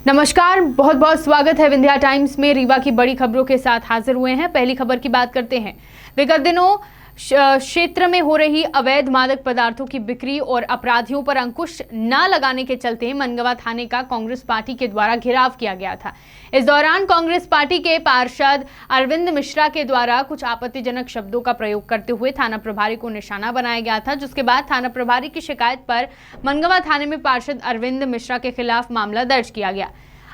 नमस्कार, बहुत बहुत स्वागत है विंध्या टाइम्स में। रीवा की बड़ी खबरों के साथ हाजिर हुए हैं। पहली खबर की बात करते हैं। विगत दिनों क्षेत्र में हो रही अवैध मादक पदार्थों की बिक्री और अपराधियों पर अंकुश न लगाने के चलते मनगवा थाने का कांग्रेस पार्टी के द्वारा घेराव किया गया था। इस दौरान कांग्रेस पार्टी के पार्षद अरविंद मिश्रा के द्वारा कुछ आपत्तिजनक शब्दों का प्रयोग करते हुए थाना प्रभारी को निशाना बनाया गया था, जिसके बाद थाना प्रभारी की शिकायत पर मनगवा थाने में पार्षद अरविंद मिश्रा के खिलाफ मामला दर्ज किया गया।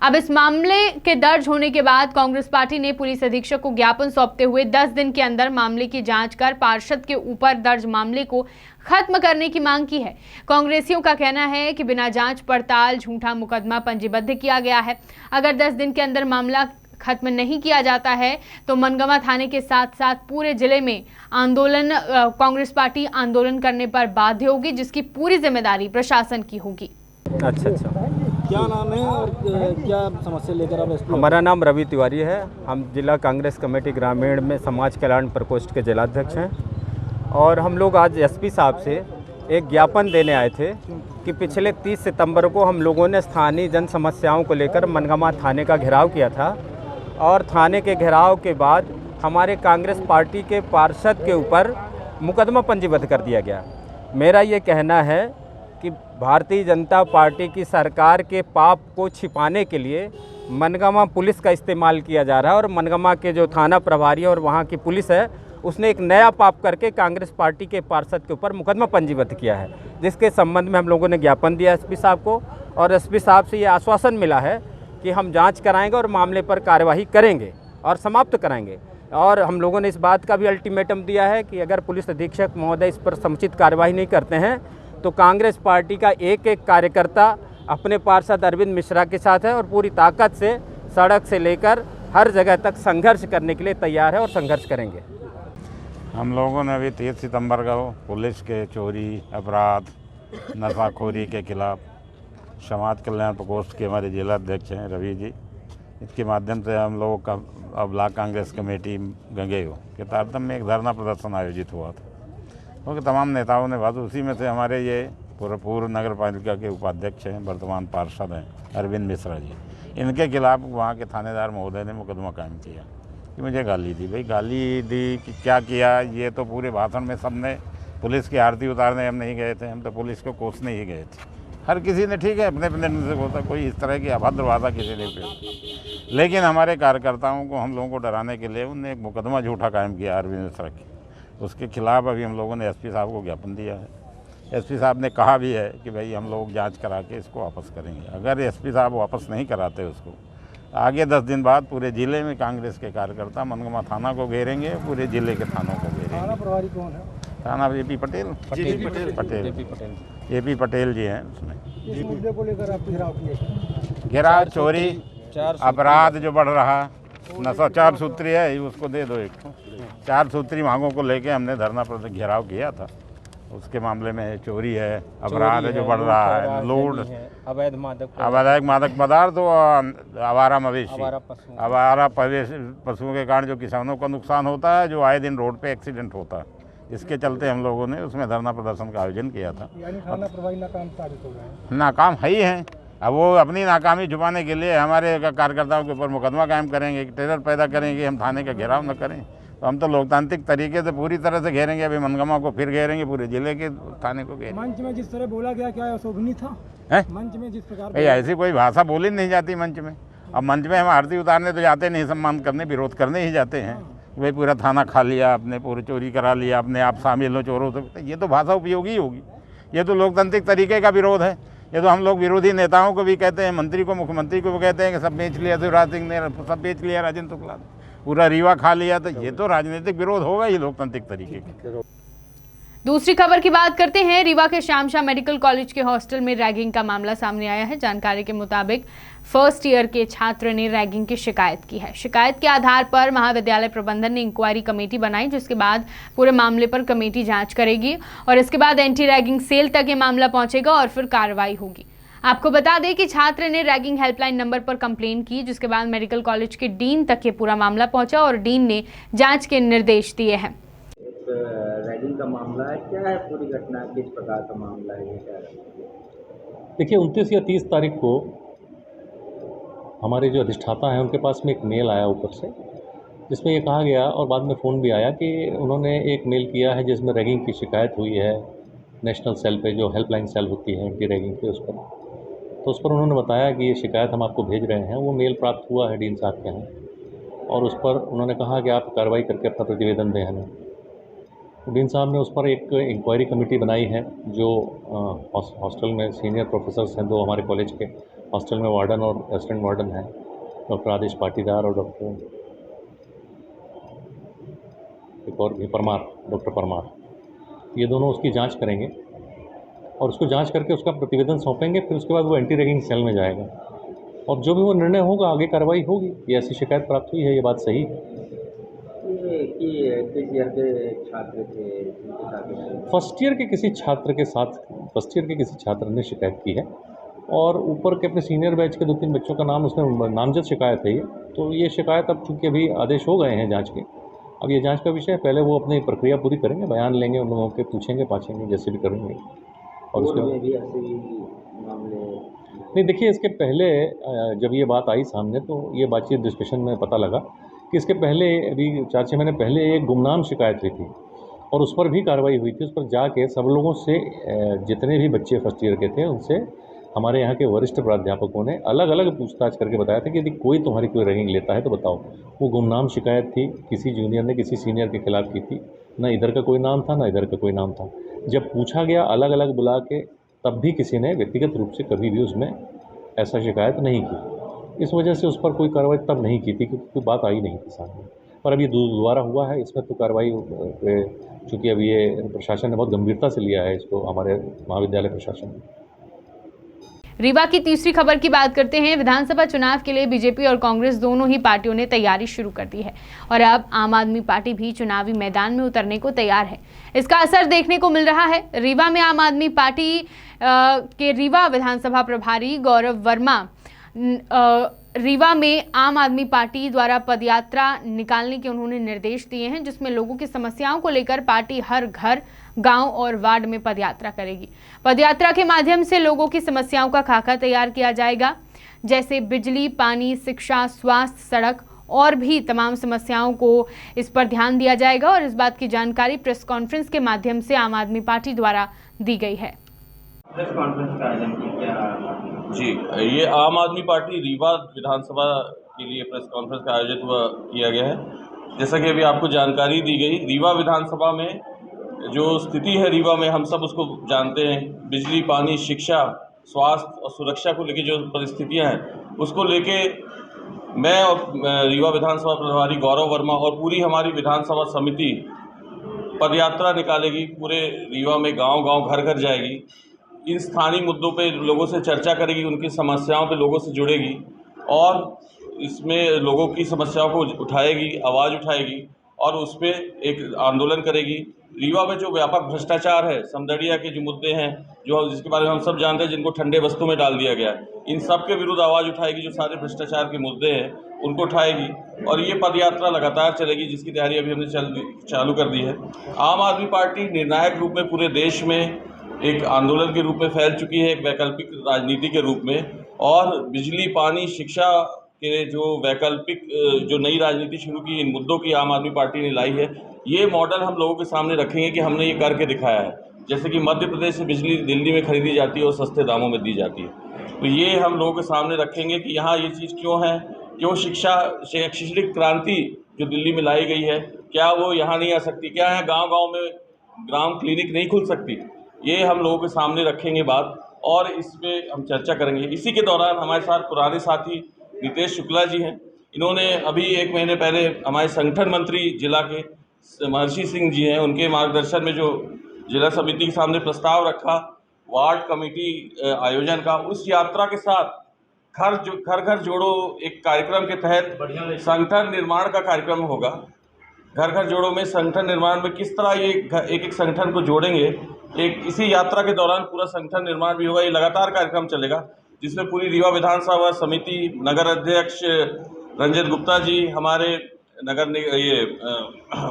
अब इस मामले के दर्ज होने के बाद कांग्रेस पार्टी ने पुलिस अधीक्षक को ज्ञापन सौंपते हुए 10 दिन के अंदर मामले की जांच कर पार्षद के ऊपर दर्ज मामले को खत्म करने की मांग की है। कांग्रेसियों का कहना है कि बिना जांच पड़ताल झूठा मुकदमा पंजीबद्ध किया गया है। अगर 10 दिन के अंदर मामला खत्म नहीं किया जाता है तो मनगवा थाने के साथ साथ पूरे जिले में कांग्रेस पार्टी आंदोलन करने पर बाध्य होगी, जिसकी पूरी जिम्मेदारी प्रशासन की होगी। अच्छा, क्या नाम है और क्या समस्या लेकर आप? हमारा नाम रवि तिवारी है। हम जिला कांग्रेस कमेटी ग्रामीण में समाज कल्याण प्रकोष्ठ के जिलाध्यक्ष हैं और हम लोग आज एसपी साहब से एक ज्ञापन देने आए थे कि पिछले 30 सितंबर को हम लोगों ने स्थानीय जन समस्याओं को लेकर मनगवा थाने का घेराव किया था और थाने के घेराव के बाद हमारे कांग्रेस पार्टी के पार्षद के ऊपर मुकदमा पंजीबद्ध कर दिया गया। मेरा ये कहना है कि भारतीय जनता पार्टी की सरकार के पाप को छिपाने के लिए मनगवा पुलिस का इस्तेमाल किया जा रहा है और मनगवा के जो थाना प्रभारी और वहाँ की पुलिस है उसने एक नया पाप करके कांग्रेस पार्टी के पार्षद के ऊपर मुकदमा पंजीबद्ध किया है, जिसके संबंध में हम लोगों ने ज्ञापन दिया एसपी साहब को और एसपी साहब से ये आश्वासन मिला है कि हम जाँच कराएँगे और मामले पर कार्यवाही करेंगे और समाप्त कराएँगे। और हम लोगों ने इस बात का भी अल्टीमेटम दिया है कि अगर पुलिस अधीक्षक महोदय इस पर समुचित कार्यवाही नहीं करते हैं तो कांग्रेस पार्टी का एक एक कार्यकर्ता अपने पार्षद अरविंद मिश्रा के साथ है और पूरी ताकत से सड़क से लेकर हर जगह तक संघर्ष करने के लिए तैयार है और संघर्ष करेंगे। हम लोगों ने अभी 30 सितंबर को पुलिस के चोरी, अपराध, नशाखोरी के खिलाफ समाज कल्याण प्रकोष्ठ के हमारे जिला अध्यक्ष हैं रवि जी, इसके माध्यम से हम लोगों का ब्लॉक कांग्रेस कमेटी गंगेगो के तारतम्य में एक धरना प्रदर्शन आयोजित हुआ था, क्योंकि तमाम नेताओं ने बात, उसी में से हमारे ये पूर्व नगर पालिका के उपाध्यक्ष हैं, वर्तमान पार्षद हैं अरविंद मिश्रा जी, इनके खिलाफ वहाँ के थानेदार महोदय ने मुकदमा कायम किया कि मुझे गाली दी। भाई गाली दी कि क्या किया, ये तो पूरे भाषण में सबने पुलिस की आरती उतारने हम नहीं गए थे, हम तो पुलिस को कोसने ही गए थे। हर किसी ने ठीक है अपने अपने से होता, कोई इस तरह की अभद्र भाषा किसी ने प्रयोग, लेकिन हमारे कार्यकर्ताओं को हम लोगों को डराने के लिए उनने एक मुकदमा झूठा कायम किया अरविंद मिश्रा की। उसके खिलाफ अभी हम लोगों ने एसपी साहब को ज्ञापन दिया है। एसपी साहब ने कहा भी है कि भाई हम लोग जांच करा के इसको वापस करेंगे। अगर एसपी साहब वापस नहीं कराते उसको, आगे 10 दिन बाद पूरे ज़िले में कांग्रेस के कार्यकर्ता मनगवा थाना को घेरेंगे, पूरे ज़िले के थानों को घेरेंगे। थाना प्रभारी कौन है? थाना एपी पटेल एपी पटेल जी हैं उसमें। इस मुद्दे को लेकर आप घेराव किए? घेराव, चोरी, अपराध जो बढ़ रहा, नशा 4 सूत्री है उसको दे दो एक, 4 सूत्री मांगों को लेके हमने धरना पर घेराव किया था। उसके मामले में चोरी है, अपराध है जो बढ़ रहा है, लूट, अवैध मादक पदार्थ और आवारा मवेशी, आवारा पशुओं के कारण जो किसानों का नुकसान होता है, जो आए दिन रोड पे एक्सीडेंट होता है, इसके चलते हम लोगों ने उसमें धरना प्रदर्शन का आयोजन किया था। यानी थाना प्रभारी नाकाम साबित हो रहे हैं? नाकाम है ही हैं। अब वो अपनी नाकामी छुपाने के लिए हमारे कार्यकर्ताओं के ऊपर मुकदमा कायम करेंगे, टेरर पैदा करेंगे, हम थाने का घेराव न करें। तो हम तो लोकतांत्रिक तरीके से पूरी तरह से घेरेंगे। अभी मनगवा को फिर घेरेंगे, पूरे जिले के थाने को घेरेंगे। मंच में जिस तरह बोला गया, क्या अशोभनीय था? है मंच में जिस प्रकार ऐसी कोई भाषा बोली नहीं जाती मंच में। अब मंच में हम आरती उतारने तो जाते नहीं, सम्मान करने, विरोध करने ही जाते हैं। वही पूरा थाना खा लिया, अपने पूरी चोरी करा लिया, अपने आप शामिल हो चोरों से, ये तो भाषा उपयोगी होगी। ये तो लोकतांत्रिक तरीके का विरोध है। ये तो हम लोग विरोधी नेताओं को भी कहते हैं, मंत्री को, मुख्यमंत्री को भी कहते हैं कि सब बेच लिया शिवराज सिंह ने, सब बेच लिया राजेंद्र शुक्ला ने, पूरा रीवा खा लिया। तो ये तो राजनीतिक विरोध होगा ही लोकतांत्रिक तरीके का। दूसरी खबर की बात करते हैं। रीवा के श्यामशाह मेडिकल कॉलेज के हॉस्टल में रैगिंग का मामला सामने आया है। जानकारी के मुताबिक फर्स्ट ईयर के छात्र ने रैगिंग की शिकायत की है। शिकायत के आधार पर महाविद्यालय प्रबंधन ने इंक्वायरी कमेटी बनाई, जिसके बाद पूरे मामले पर कमेटी जांच करेगी और इसके बाद एंटी रैगिंग सेल तक ये मामला पहुंचेगा और फिर कार्रवाई होगी। आपको बता दें कि छात्र ने रैगिंग हेल्पलाइन नंबर पर कंप्लेंट की, जिसके बाद मेडिकल कॉलेज के डीन तक ये पूरा मामला पहुंचा और डीन ने जांच के निर्देश दिए हैं। रैगिंग का मामला है, क्या है पूरी घटना, किस प्रकार का मामला है ये? क्या देखिए 29 या 30 तारीख को हमारे जो अधिष्ठाता हैं उनके पास में एक मेल आया ऊपर से, जिसमें ये कहा गया और बाद में फ़ोन भी आया कि उन्होंने एक मेल किया है जिसमें रैगिंग की शिकायत हुई है नेशनल सेल पे, जो हेल्पलाइन सेल होती है एंटी रैगिंग पे, उस पर। तो उस पर उन्होंने बताया कि ये शिकायत हम आपको भेज रहे हैं। वो मेल प्राप्त हुआ है डीन साहब के यहाँ और उस पर उन्होंने कहा कि आप कार्रवाई करके अपना प्रतिवेदन दें हमें। तो डीन साहब ने उस पर एक इंक्वायरी कमेटी बनाई है जो हॉस्टल में सीनियर प्रोफेसर्स हैं, 2 हमारे कॉलेज के हॉस्टल में वार्डन और असिस्टेंट वार्डन हैं, डॉक्टर आदेश पाटीदार और डॉक्टर एक और भी डॉक्टर परमार। ये दोनों उसकी जांच करेंगे और उसको जांच करके उसका प्रतिवेदन सौंपेंगे। फिर उसके बाद वो एंटी रैगिंग सेल में जाएगा और जो भी वो निर्णय होगा आगे कार्रवाई होगी। ये ऐसी शिकायत प्राप्त हुई है, ये बात सही है। ये किस ईयर के छात्र थे जिनके साथ फर्स्ट ईयर के किसी छात्र ने शिकायत की है और ऊपर के अपने सीनियर बैच के 2-3 बच्चों का नाम उसमें नामजद शिकायत है ये। तो ये शिकायत अब चूँकि अभी आदेश हो गए हैं जांच के, अब ये जांच का विषय है। पहले वो अपनी प्रक्रिया पूरी करेंगे, बयान लेंगे, उन लोगों के पूछेंगे पाछेंगे, जैसे भी करेंगे। और उसके बाद भी ऐसे मामले नहीं, देखिए इसके पहले जब ये बात आई सामने तो ये बातचीत डिस्कशन में पता लगा कि इसके पहले अभी 4-6 महीने पहले एक गुमनाम शिकायत हुई थी और उस पर भी कार्रवाई हुई थी। उस पर जाके सब लोगों से, जितने भी बच्चे फर्स्ट ईयर के थे उनसे हमारे यहाँ के वरिष्ठ प्राध्यापकों ने अलग अलग पूछताछ करके बताया था कि यदि कोई तुम्हारी कोई रैगिंग लेता है तो बताओ। वो गुमनाम शिकायत थी, किसी जूनियर ने किसी सीनियर के खिलाफ की थी, ना इधर का कोई नाम था ना इधर का कोई नाम था। जब पूछा गया अलग अलग बुला के, तब भी किसी ने व्यक्तिगत रूप से कभी भी उसमें ऐसा शिकायत नहीं की। इस वजह से उस पर कोई कार्रवाई तब नहीं की थी क्योंकि कोई बात आई नहीं थी सामने। पर अब ये दोबारा हुआ है, इसमें तो कार्रवाई, चूँकि अब ये प्रशासन ने बहुत गंभीरता से लिया है इसको, हमारे महाविद्यालय प्रशासन ने। रीवा की तीसरी खबर की बात करते हैं। विधानसभा चुनाव के लिए बीजेपी और कांग्रेस दोनों ही पार्टियों ने तैयारी शुरू कर दी है और अब आम आदमी पार्टी भी चुनावी मैदान में उतरने को तैयार है। इसका असर देखने को मिल रहा है। रीवा में आम आदमी पार्टी के रीवा विधानसभा प्रभारी गौरव वर्मा रीवा में आम आदमी पार्टी द्वारा पदयात्रा निकालने के उन्होंने निर्देश दिए हैं, जिसमें लोगों की समस्याओं को लेकर पार्टी हर घर, गांव और वार्ड में पदयात्रा करेगी। पदयात्रा के माध्यम से लोगों की समस्याओं का खाका तैयार किया जाएगा, जैसे बिजली, पानी, शिक्षा, स्वास्थ्य, सड़क और भी तमाम समस्याओं को इस पर ध्यान दिया जाएगा। और इस बात की जानकारी प्रेस कॉन्फ्रेंस के माध्यम से आम आदमी पार्टी द्वारा दी गई है। प्रेस कॉन्फ्रेंस का आयोजन किया जी, ये आम आदमी पार्टी रीवा विधानसभा के लिए प्रेस कॉन्फ्रेंस का आयोजित किया गया है। जैसा कि अभी आपको जानकारी दी गई, रीवा विधानसभा में जो स्थिति है, रीवा में हम सब उसको जानते हैं। बिजली, पानी, शिक्षा, स्वास्थ्य और सुरक्षा को लेकर जो परिस्थितियां हैं, उसको लेके मैं और रीवा विधानसभा प्रभारी गौरव वर्मा और पूरी हमारी विधानसभा समिति पदयात्रा निकालेगी। पूरे रीवा में गांव-गांव, घर-घर जाएगी। इन स्थानीय मुद्दों पे लोगों से चर्चा करेगी, उनकी समस्याओं पे लोगों से जुड़ेगी और इसमें लोगों की समस्याओं को उठाएगी, आवाज़ उठाएगी और उस पर एक आंदोलन करेगी। रीवा में जो व्यापक भ्रष्टाचार है, समदड़िया के जो मुद्दे हैं, जो जिसके बारे में हम सब जानते हैं, जिनको ठंडे बस्तों में डाल दिया गया है, इन सब के विरुद्ध आवाज़ उठाएगी। जो सारे भ्रष्टाचार के मुद्दे हैं उनको उठाएगी और ये पदयात्रा लगातार चलेगी, जिसकी तैयारी अभी हमने चालू कर दी है। आम आदमी पार्टी निर्णायक रूप में पूरे देश में एक आंदोलन के रूप में फैल चुकी है, एक वैकल्पिक राजनीति के रूप में। और बिजली, पानी, शिक्षा के जो वैकल्पिक जो नई राजनीति शुरू की, इन मुद्दों की आम आदमी पार्टी ने लाई है। ये मॉडल हम लोगों के सामने रखेंगे कि हमने ये करके दिखाया है। जैसे कि मध्य प्रदेश से बिजली दिल्ली में खरीदी जाती है और सस्ते दामों में दी जाती है। तो ये हम लोगों के सामने रखेंगे कि यहाँ ये चीज़ क्यों है, क्यों शैक्षणिक क्रांति जो दिल्ली में लाई गई है, क्या वो यहाँ नहीं आ सकती, क्या है गाँव-गाँव में ग्राम क्लिनिक नहीं खुल सकती। ये हम लोगों के सामने रखेंगे बात और इस पर हम चर्चा करेंगे। इसी के दौरान हमारे साथ पुराने साथी नितेश शुक्ला जी हैं। इन्होंने अभी 1 महीने पहले हमारे संगठन मंत्री जिला के महर्षि सिंह जी हैं, उनके मार्गदर्शन में जो जिला समिति के सामने प्रस्ताव रखा वार्ड कमेटी आयोजन का, उस यात्रा के साथ घर घर जोड़ो एक कार्यक्रम के तहत संगठन निर्माण का कार्यक्रम होगा। घर घर जोड़ो में संगठन निर्माण में किस तरह ये एक संगठन को जोड़ेंगे, एक इसी यात्रा के दौरान पूरा संगठन निर्माण भी होगा। ये लगातार कार्यक्रम चलेगा, जिसमें पूरी रीवा विधानसभा समिति, नगर अध्यक्ष रंजित गुप्ता जी, हमारे नगर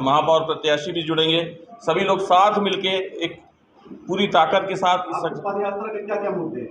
महापौर प्रत्याशी भी जुड़ेंगे। सभी लोग साथ मिलके एक पूरी ताकत के साथ इस पदयात्रा के क्या क्या मुद्दे?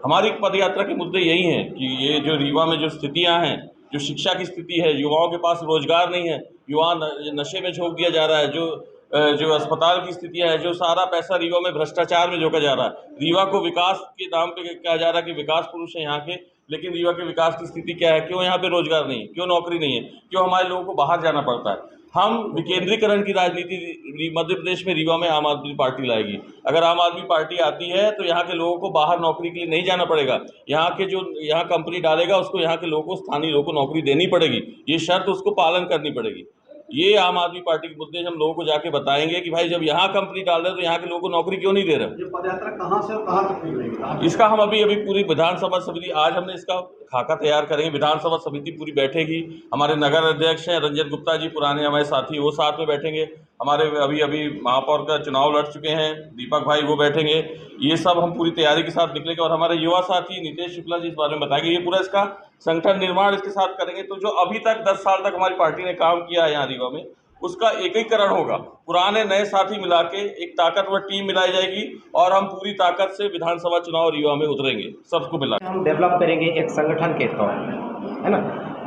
हमारी पदयात्रा के मुद्दे यही हैं कि ये जो रीवा में जो स्थितियां हैं, जो शिक्षा की स्थिति है, युवाओं के पास रोजगार नहीं है, युवा नशे में झोंक दिया जा रहा है, जो अस्पताल की स्थितियां है, जो सारा पैसा रीवा में भ्रष्टाचार में झोंका जा रहा है। रीवा को विकास के नाम पे कहा जा रहा है कि विकास पुरुष है यहाँ के, लेकिन रीवा के विकास की स्थिति क्या है? क्यों यहाँ पे रोजगार नहीं है? क्यों नौकरी नहीं है? क्यों हमारे लोगों को बाहर जाना पड़ता है? हम विकेंद्रीकरण की राजनीति मध्य प्रदेश में रीवा में आम आदमी पार्टी लाएगी। अगर आम आदमी पार्टी आती है तो यहाँ के लोगों को बाहर नौकरी के लिए नहीं जाना पड़ेगा। यहाँ के जो यहाँ कंपनी डालेगा उसको यहाँ के लोगों को, स्थानीय लोगों को नौकरी देनी पड़ेगी। ये शर्त उसको पालन करनी पड़ेगी। ये आम आदमी पार्टी के मुद्दे हम लोगों को जाके बताएंगे कि भाई जब यहाँ कंपनी डाल रहे तो यहाँ के लोगों को नौकरी क्यों नहीं दे रहे। ये पदयात्रा कहाँ से और कहाँ तक निकलेगी? इसका हम अभी पूरी विधानसभा समिति, आज हमने इसका खाका तैयार करेंगे। विधानसभा समिति पूरी बैठेगी। हमारे नगर अध्यक्ष हैं रंजन गुप्ता जी, पुराने हमारे साथी, वो साथ में बैठेंगे। हमारे अभी महापौर का चुनाव लड़ चुके हैं दीपक भाई, वो बैठेंगे। ये सब हम पूरी तैयारी के साथ निकलेंगे और हमारे युवा साथी नितेश शुक्ला जी इस बारे में बताएंगे। ये पूरा इसका संगठन निर्माण इसके साथ करेंगे। तो जो अभी तक 10 साल तक हमारी पार्टी ने काम किया है यहाँ रीवा में, उसका एकीकरण होगा। पुराने नए साथी मिला के एक ताकतवर टीम मिलाई जाएगी और हम पूरी ताकत से विधानसभा चुनाव रीवा में उतरेंगे, सबको मिला। हम डेवलप करेंगे एक संगठन के तौर पर, है ना।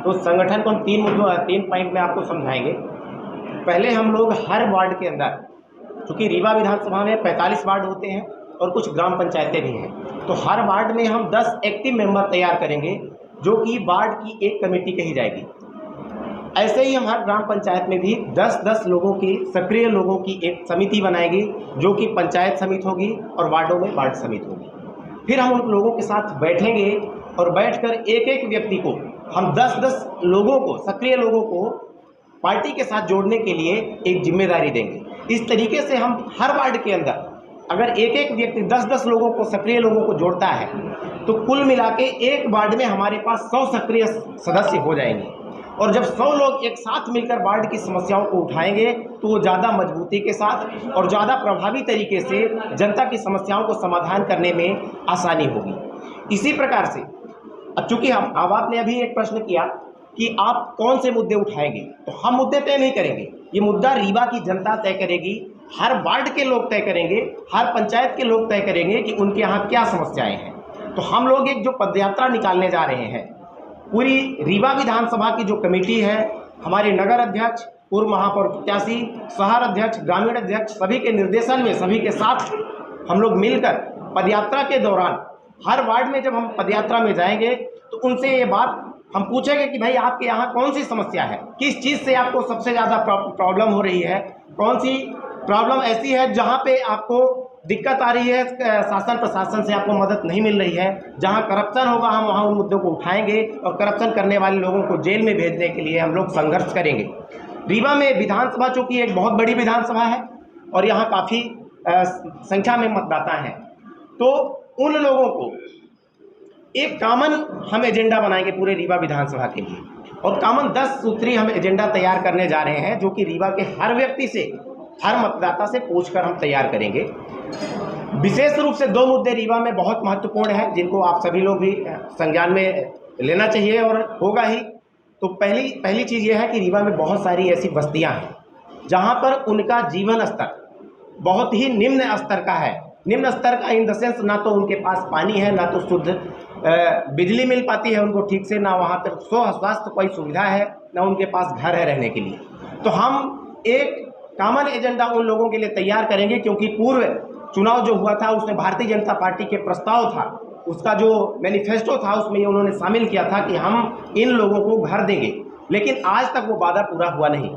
तो संगठन को हम 3 पॉइंट में आपको समझाएंगे। पहले हम लोग हर वार्ड के अंदर, चूँकि रीवा विधानसभा में 45 वार्ड होते हैं और कुछ ग्राम पंचायतें भी हैं, तो हर वार्ड में हम 10 एक्टिव मेंबर तैयार करेंगे जो कि वार्ड की एक कमेटी कही जाएगी। ऐसे ही हम हर ग्राम पंचायत में भी 10-10 लोगों की, सक्रिय लोगों की एक समिति बनाएगी जो कि पंचायत समिति होगी और वार्डों में वार्ड समिति होगी। फिर हम उन लोगों के साथ बैठेंगे और बैठकर एक व्यक्ति को हम 10-10 लोगों को, सक्रिय लोगों को पार्टी के साथ जोड़ने के लिए एक जिम्मेदारी देंगे। इस तरीके से हम हर वार्ड के अंदर अगर एक व्यक्ति 10-10 लोगों को, सक्रिय लोगों को जोड़ता है तो कुल मिला के एक वार्ड में हमारे पास 100 सक्रिय सदस्य हो जाएंगे। और जब 100 लोग एक साथ मिलकर वार्ड की समस्याओं को उठाएंगे तो वो ज़्यादा मजबूती के साथ और ज़्यादा प्रभावी तरीके से जनता की समस्याओं को समाधान करने में आसानी होगी। इसी प्रकार से अब चूँकि अब आपने अभी एक प्रश्न किया कि आप कौन से मुद्दे उठाएंगे, तो हम मुद्दे तय नहीं करेंगे। ये मुद्दा रीवा की जनता तय करेगी, हर वार्ड के लोग तय करेंगे, हर पंचायत के लोग तय करेंगे कि उनके यहाँ क्या समस्याएं हैं। तो हम लोग एक जो पदयात्रा निकालने जा रहे हैं, पूरी रीवा विधानसभा की जो कमेटी है, हमारे नगर अध्यक्ष, पूर्व महापौर प्रत्याशी, शहर अध्यक्ष, ग्रामीण अध्यक्ष, सभी के निर्देशन में, सभी के साथ हम लोग मिलकर पदयात्रा के दौरान हर वार्ड में जब हम पदयात्रा में जाएंगे तो उनसे ये बात हम पूछेंगे कि भाई आपके यहाँ कौन सी समस्या है, किस चीज़ से आपको सबसे ज़्यादा प्रॉब्लम हो रही है, कौन सी प्रॉब्लम ऐसी है जहाँ पे आपको दिक्कत आ रही है, शासन प्रशासन से आपको मदद नहीं मिल रही है। जहाँ करप्शन होगा हम वहाँ उन मुद्दों को उठाएंगे और करप्शन करने वाले लोगों को जेल में भेजने के लिए हम लोग संघर्ष करेंगे। रीवा में विधानसभा चूँकि एक बहुत बड़ी विधानसभा है और यहाँ काफ़ी संख्या में मतदाता हैं, तो उन लोगों को एक कॉमन हम एजेंडा बनाएंगे पूरे रीवा विधानसभा के लिए, और कॉमन 10 सूत्री हम एजेंडा तैयार करने जा रहे हैं जो कि रीवा के हर व्यक्ति से, हर मतदाता से पूछकर हम तैयार करेंगे। विशेष रूप से 2 मुद्दे रीवा में बहुत महत्वपूर्ण हैं जिनको आप सभी लोग भी संज्ञान में लेना चाहिए और होगा ही। तो पहली चीज़ ये है कि रीवा में बहुत सारी ऐसी बस्तियां हैं जहां पर उनका जीवन स्तर बहुत ही निम्न स्तर का है। निम्न स्तर का इन द सेंस, ना तो उनके पास पानी है, ना तो शुद्ध बिजली मिल पाती है उनको ठीक से, ना वहाँ पर स्वास्थ्य कोई सुविधा है, ना उनके पास घर है रहने के लिए। तो हम एक कॉमन एजेंडा उन लोगों के लिए तैयार करेंगे, क्योंकि पूर्व चुनाव जो हुआ था उसमें भारतीय जनता पार्टी के प्रस्ताव था, उसका जो मैनिफेस्टो था उसमें उन्होंने शामिल किया था कि हम इन लोगों को घर देंगे, लेकिन आज तक वो वादा पूरा हुआ नहीं।